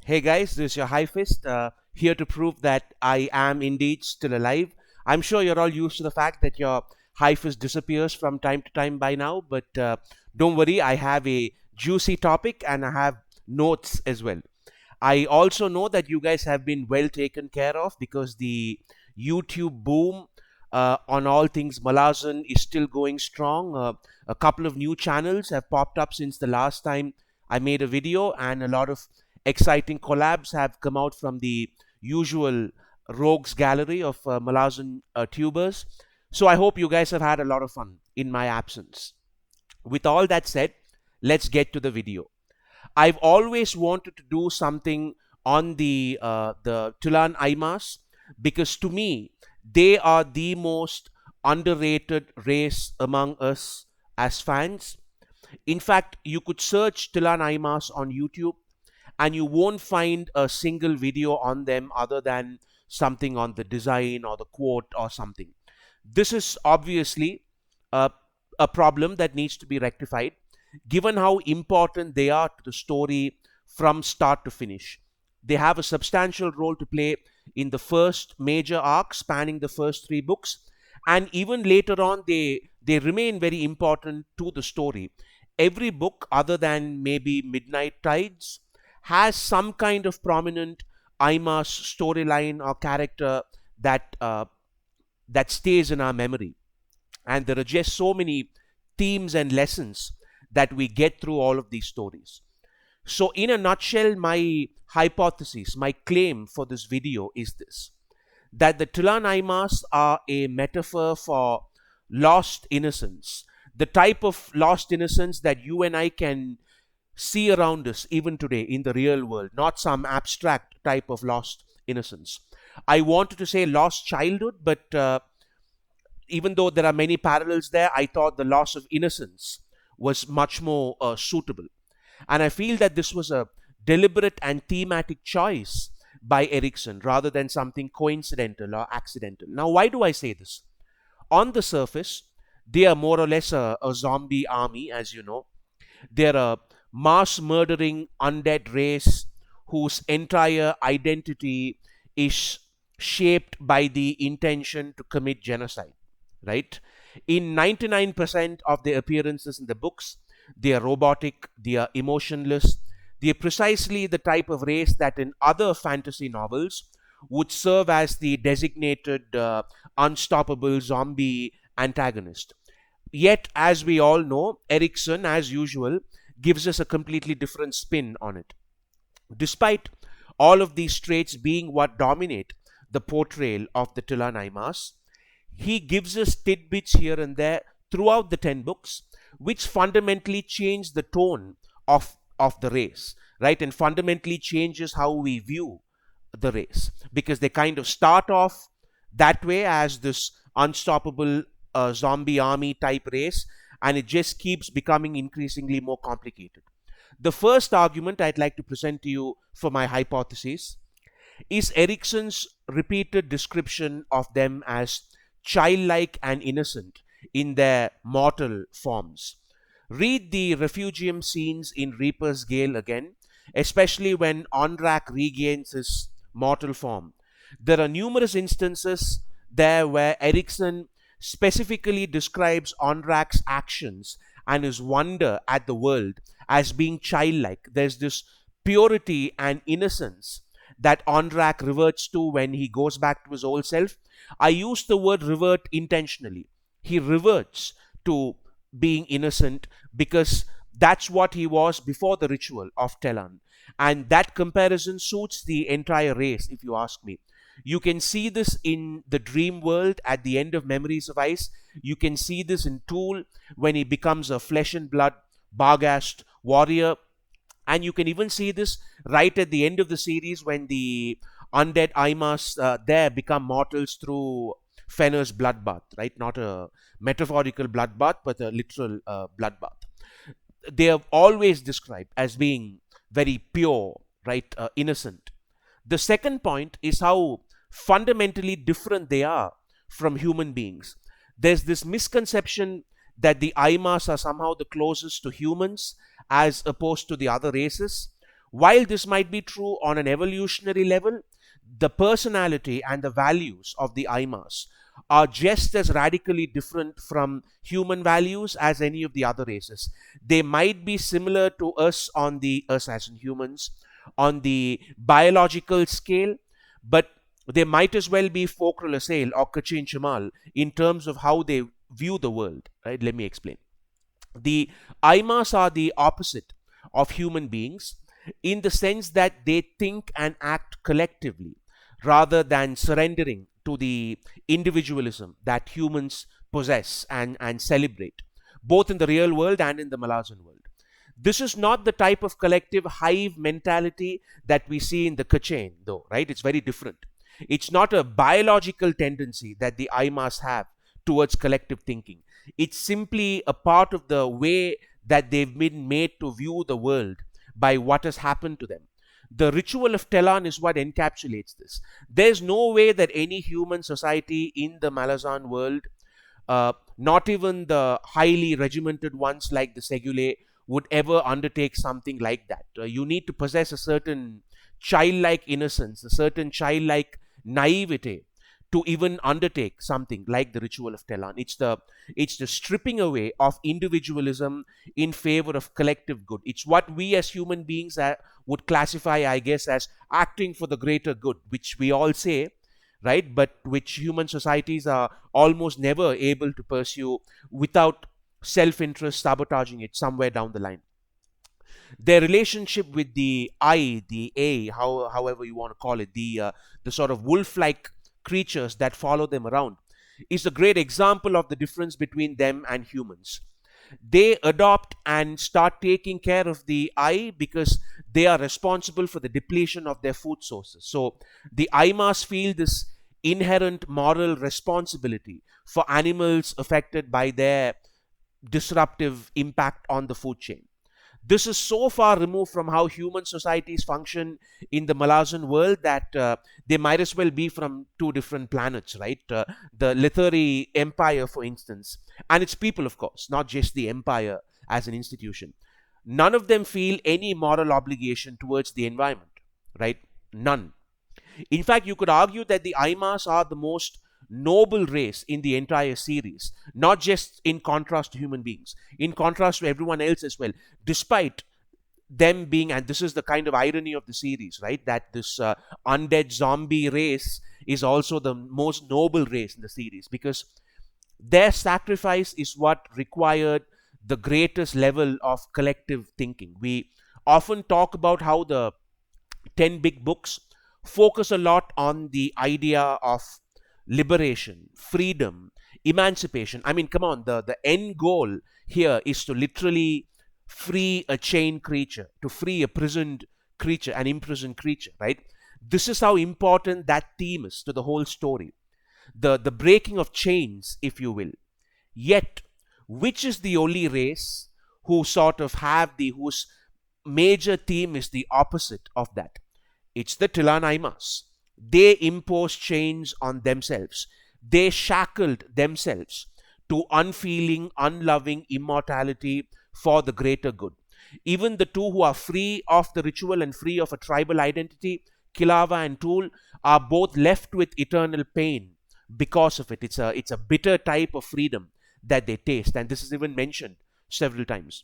Hey guys, this is your High Fist, here to prove that I am indeed still alive. I'm sure you're all used to the fact that your High Fist disappears from time to time by now, but don't worry, I have a juicy topic and I have notes as well. I also know that you guys have been well taken care of because the YouTube boom on all things Malazan is still going strong. A couple of new channels have popped up since the last time I made a video, and a lot of exciting collabs have come out from the usual rogues gallery of Malazan tubers. So I hope you guys have had a lot of fun in my absence. With all that said, let's get to the video. I've always wanted to do something on the T'lan Imass because to me they are the most underrated race among us as fans. In fact, you could search T'lan Imass on YouTube and you won't find a single video on them other than something on the design or the quote or something. This is obviously a, a problem that needs to be rectified given how important they are to the story from start to finish. They have a substantial role to play in the first major arc spanning the first three books, and even later on, they remain very important to the story. Every book, other than maybe Midnight Tides, has some kind of prominent Imass storyline or character that that stays in our memory. And there are just so many themes and lessons that we get through all of these stories. So, in a nutshell, my hypothesis, my claim for this video is this: that the T'lan Imass are a metaphor for lost innocence, the type of lost innocence that you and I can see around us even today in the real world, not some abstract type of lost innocence. I wanted to say lost childhood, but even though there are many parallels there, I thought the loss of innocence was much more suitable. And I feel that this was a deliberate and thematic choice by Erikson rather than something coincidental or accidental. Now, why do I say this? On the surface, they are more or less a zombie army, as you know. They're a mass murdering undead race whose entire identity is shaped by the intention to commit genocide, right? In 99% of their appearances in the books, they are robotic, they are emotionless, they are precisely the type of race that in other fantasy novels would serve as the designated unstoppable zombie antagonist. Yet, as we all know, Erikson, as usual, gives us a completely different spin on it. Despite all of these traits being what dominate the portrayal of the T'lan Imass, he gives us tidbits here and there throughout the 10 books, which fundamentally change the tone of the race, right? And fundamentally changes how we view the race. Because they kind of start off that way as this unstoppable zombie army type race, and it just keeps becoming increasingly more complicated. The first argument I'd like to present to you for my hypothesis is Erikson's repeated description of them as childlike and innocent in their mortal forms. Read the refugium scenes in Reaper's Gale again, especially when Onrak regains his mortal form. There are numerous instances there where Erikson specifically describes Onrak's actions and his wonder at the world as being childlike. There's this purity and innocence that Onrak reverts to when he goes back to his old self. I use the word revert intentionally. He reverts to being innocent because that's what he was before the ritual of Tellann. And that comparison suits the entire race, if you ask me. You can see this in the dream world at the end of Memories of Ice. You can see this in Tool when he becomes a flesh and blood Barghast warrior. And you can even see this right at the end of the series when the undead Imass there become mortals through Fenner's bloodbath, right? Not a metaphorical bloodbath, but a literal bloodbath. They are always described as being very pure, right? Innocent. The second point is how fundamentally different they are from human beings. There's this misconception that the Imass are somehow the closest to humans as opposed to the other races, While this might be true on an evolutionary level, the personality and the values of the Imass are just as radically different from human values as any of the other races. They might be similar to us as in humans, on the biological scale, but they might as well be Fokral Asail or Kachin Chamal in terms of how they view the world. Right? Let me explain. The Imass are the opposite of human beings in the sense that they think and act collectively rather than surrendering to the individualism that humans possess and celebrate, both in the real world and in the Malazan world. This is not the type of collective hive mentality that we see in the Kachin, though, right? It's very different. It's not a biological tendency that the Imass have towards collective thinking. It's simply a part of the way that they've been made to view the world by what has happened to them. The ritual of Tellann is what encapsulates this. There's no way that any human society in the Malazan world, not even the highly regimented ones like the Segule, would ever undertake something like that. You need to possess a certain childlike innocence, a certain childlike naivete to even undertake something like the ritual of Tellann. It's the stripping away of individualism in favor of collective good. It's what we as human beings would classify, I guess, as acting for the greater good, which we all say, right? But which human societies are almost never able to pursue without self-interest sabotaging it somewhere down the line. Their relationship with the I, the A, however you want to call it, the sort of wolf-like creatures that follow them around, is a great example of the difference between them and humans. They adopt and start taking care of the I because they are responsible for the depletion of their food sources. So the Imass feel this inherent moral responsibility for animals affected by their disruptive impact on the food chain. This is so far removed from how human societies function in the Malazan world that they might as well be from two different planets, right? The Lithari Empire, for instance, and its people, of course, not just the empire as an institution. None of them feel any moral obligation towards the environment, right? None. In fact, you could argue that the Imass are the most noble race in the entire series, not just in contrast to human beings, in contrast to everyone else as well, despite them being, and this is the kind of irony of the series, right, that this undead zombie race is also the most noble race in the series, because their sacrifice is what required the greatest level of collective thinking. We often talk about how the 10 big books focus a lot on the idea of liberation, freedom, emancipation. I mean, come on, the end goal here is to literally free a chained creature, to free a prisoned creature, an imprisoned creature, right? This is how important that theme is to the whole story. The breaking of chains, if you will. Yet, which is the only race who sort of whose major theme is the opposite of that? It's the T'lan Imass. They imposed chains on themselves. They shackled themselves to unfeeling, unloving immortality for the greater good. Even the two who are free of the ritual and free of a tribal identity, Kilava and Tool, are both left with eternal pain because of it. It's a bitter type of freedom that they taste, and this is even mentioned several times.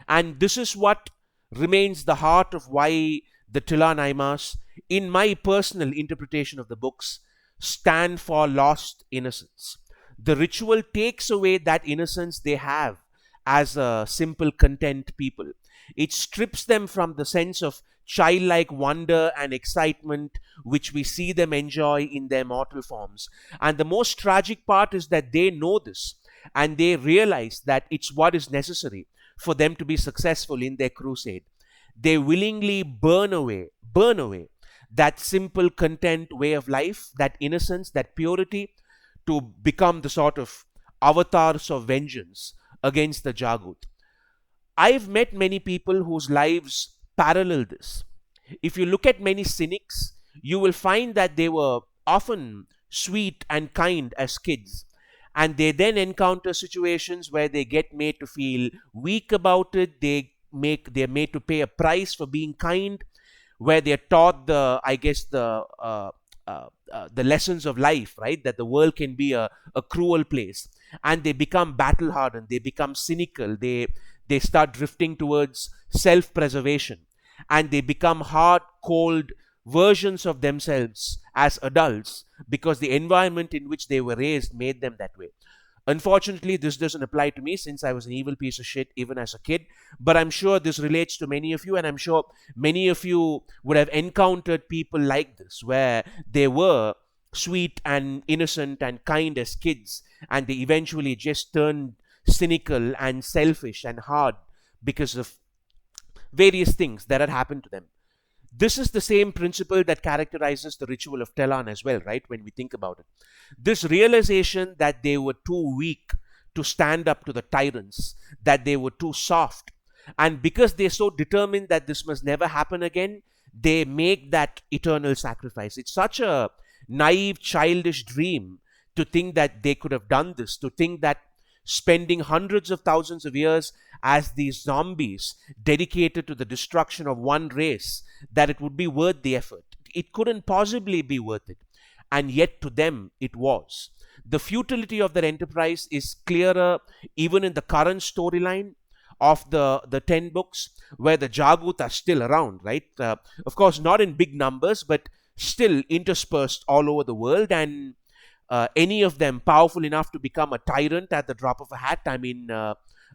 And this is what remains the heart of why the T'lan Imass, in my personal interpretation of the books, stand for lost innocence. The ritual takes away that innocence they have as a simple, content people. It strips them from the sense of childlike wonder and excitement which we see them enjoy in their mortal forms. And the most tragic part is that they know this and they realize that it's what is necessary for them to be successful in their crusade. They willingly burn away that simple, content way of life, that innocence, that purity, to become the sort of avatars of vengeance against the Jagut. I've met many people whose lives parallel this. If you look at many cynics, you will find that they were often sweet and kind as kids, and they then encounter situations where they get made to feel weak about it. They they're made to pay a price for being kind, where they're taught the lessons of life, right? That the world can be a cruel place, and they become battle hardened, they become cynical, they start drifting towards self-preservation, and they become hard, cold versions of themselves as adults because the environment in which they were raised made them that way. Unfortunately, this doesn't apply to me since I was an evil piece of shit even as a kid, but I'm sure this relates to many of you, and I'm sure many of you would have encountered people like this, where they were sweet and innocent and kind as kids, and they eventually just turned cynical and selfish and hard because of various things that had happened to them. This is the same principle that characterizes the ritual of Tellann as well, right? When we think about it, this realization that they were too weak to stand up to the tyrants, that they were too soft, and because they're so determined that this must never happen again, they make that eternal sacrifice. It's such a naive, childish dream to think that they could have done this, to think that spending hundreds of thousands of years as these zombies dedicated to the destruction of one race, that it would be worth the effort. It couldn't possibly be worth it. And yet to them it was. The futility of their enterprise is clearer even in the current storyline of the 10 books, where the Jagut are still around, right? Of course, not in big numbers, but still interspersed all over the world, and any of them powerful enough to become a tyrant at the drop of a hat. I mean,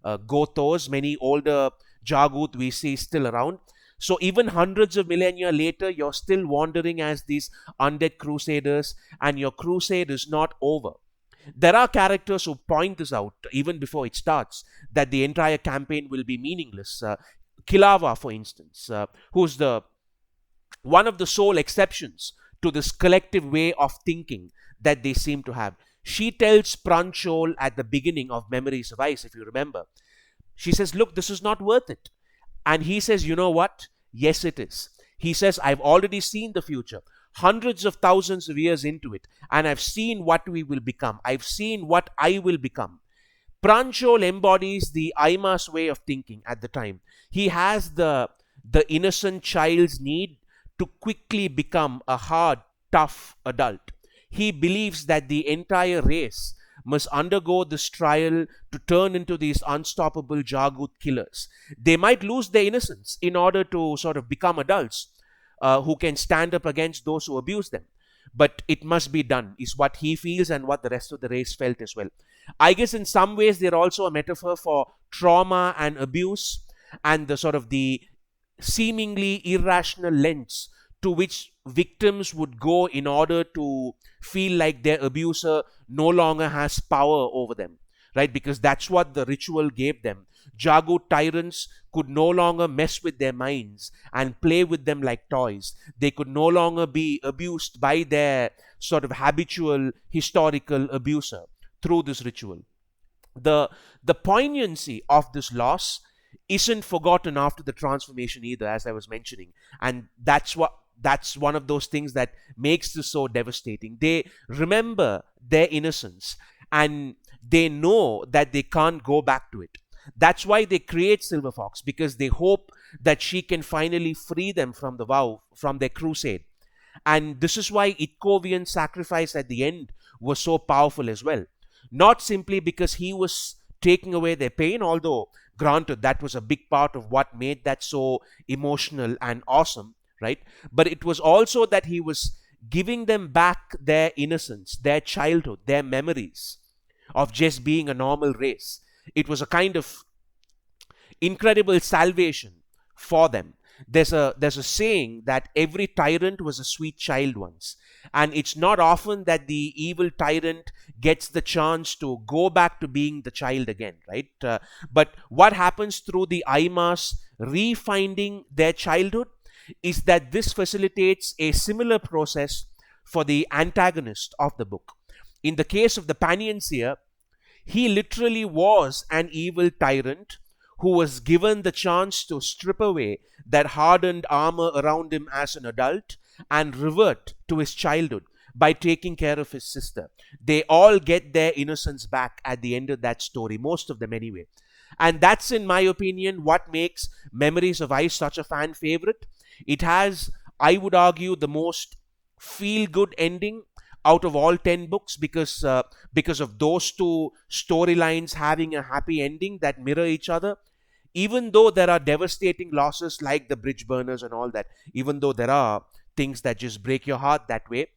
Gothos, many older Jagut we see still around. So even hundreds of millennia later, you're still wandering as these undead crusaders, and your crusade is not over. There are characters who point this out even before it starts, that the entire campaign will be meaningless. Kilava, for instance, who's the one of the sole exceptions to this collective way of thinking that they seem to have. She tells Pranchol at the beginning of Memories of Ice, if you remember, she says, look, this is not worth it. And he says, you know what? Yes, it is. He says, I've already seen the future, hundreds of thousands of years into it, and I've seen what we will become. I've seen what I will become. Pranchol embodies the Imass way of thinking at the time. He has the innocent child's need to quickly become a hard, tough adult. He believes that the entire race must undergo this trial to turn into these unstoppable Jagut killers. They might lose their innocence in order to sort of become adults who can stand up against those who abuse them. But it must be done, is what he feels and what the rest of the race felt as well. I guess in some ways they're also a metaphor for trauma and abuse, and the sort of the seemingly irrational lengths to which victims would go in order to feel like their abuser no longer has power over them, right? Because that's what the ritual gave them. Jagut tyrants could no longer mess with their minds and play with them like toys. They could no longer be abused by their sort of habitual historical abuser through this ritual. The poignancy of this loss isn't forgotten after the transformation either, as I was mentioning, and that's one of those things that makes this so devastating. They remember their innocence, and they know that they can't go back to it. That's why they create Silver Fox, because they hope that she can finally free them from the vow, from their crusade. And this is why Itkovian's sacrifice at the end was so powerful as well. Not simply because he was taking away their pain, although granted that was a big part of what made that so emotional and awesome, right? But it was also that he was giving them back their innocence, their childhood, their memories of just being a normal race. It was a kind of incredible salvation for them. There's a saying that every tyrant was a sweet child once, and it's not often that the evil tyrant gets the chance to go back to being the child again, right? But what happens through the Imass refinding their childhood is that this facilitates a similar process for the antagonist of the book. In the case of the Panionseer, he literally was an evil tyrant who was given the chance to strip away that hardened armor around him as an adult and revert to his childhood by taking care of his sister. They all get their innocence back at the end of that story, most of them anyway. And that's, in my opinion, what makes Memories of Ice such a fan favorite. It has, I would argue, the most feel good ending out of all 10 books, because of those two storylines having a happy ending that mirror each other. Even though there are devastating losses like the bridge burners and all that, even though there are things that just break your heart that way,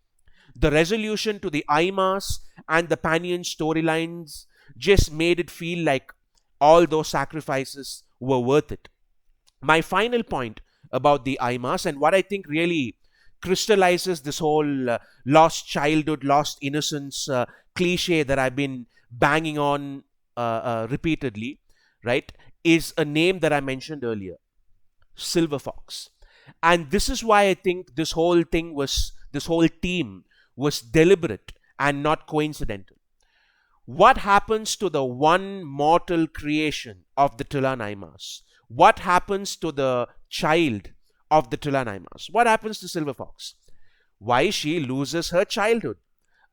the resolution to the Imass and the Panion storylines just made it feel like all those sacrifices were worth it. My final point about the Imass, and what I think really crystallizes this whole lost childhood, lost innocence cliche that I've been banging on repeatedly, right, is a name that I mentioned earlier, Silver Fox. And this is why I think this whole team was deliberate and not coincidental. What happens to the one mortal creation of the T'lan Imass? What happens to the child of the T'lan Imass? What happens to Silver Fox? Why, she loses her childhood.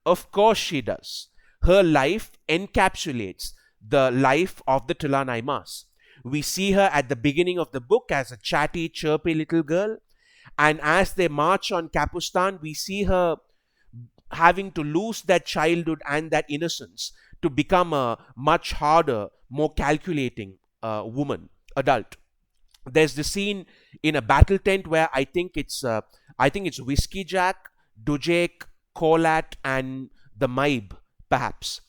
Of course she does. Her life encapsulates the life of the T'lan Imass. We see her at the beginning of the book as a chatty, chirpy little girl. And as they march on Capustan, we see her having to lose that childhood and that innocence to become a much harder, more calculating adult. There's the scene in a battle tent where I think it's Whiskey Jack, Dujek, Kolat, and the Maib, perhaps,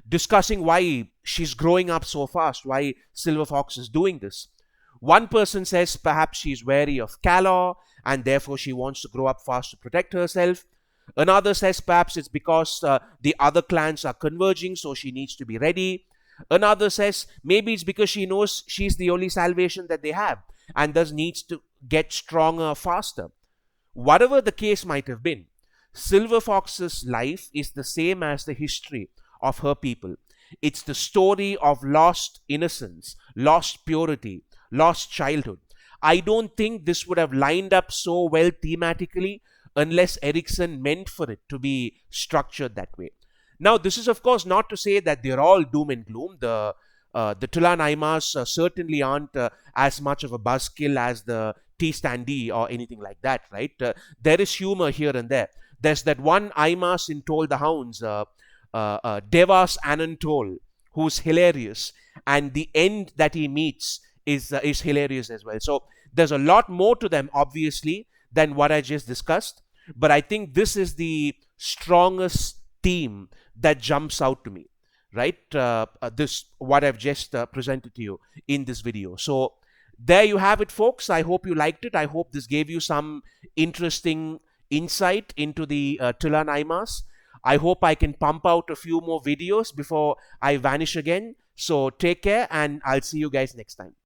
discussing why she's growing up so fast, why Silver Fox is doing this. One person says perhaps she's wary of Calor and therefore she wants to grow up fast to protect herself. Another says perhaps it's because the other clans are converging, so she needs to be ready. Another says maybe it's because she knows she's the only salvation that they have and thus needs to get stronger faster. Whatever the case might have been, Silver Fox's life is the same as the history of her people. It's the story of lost innocence, lost purity, lost childhood. I don't think this would have lined up so well thematically unless Erikson meant for it to be structured that way. Now, this is of course not to say that they're all doom and gloom. The T'lan Imass certainly aren't as much of a buzzkill as the T-Standee or anything like that, right? There is humor here and there. There's that one Imass in Toll the Hounds, Devas Anantol, who's hilarious, and the end that he meets is hilarious as well. So there's a lot more to them, obviously, than what I just discussed. But I think this is the strongest theme that jumps out to me, right? This what I've just presented to you in this video. So there you have it, folks. I hope you liked it. I hope this gave you some interesting insight into the T'lan Imass. I hope I can pump out a few more videos before I vanish again. So take care, and I'll see you guys next time.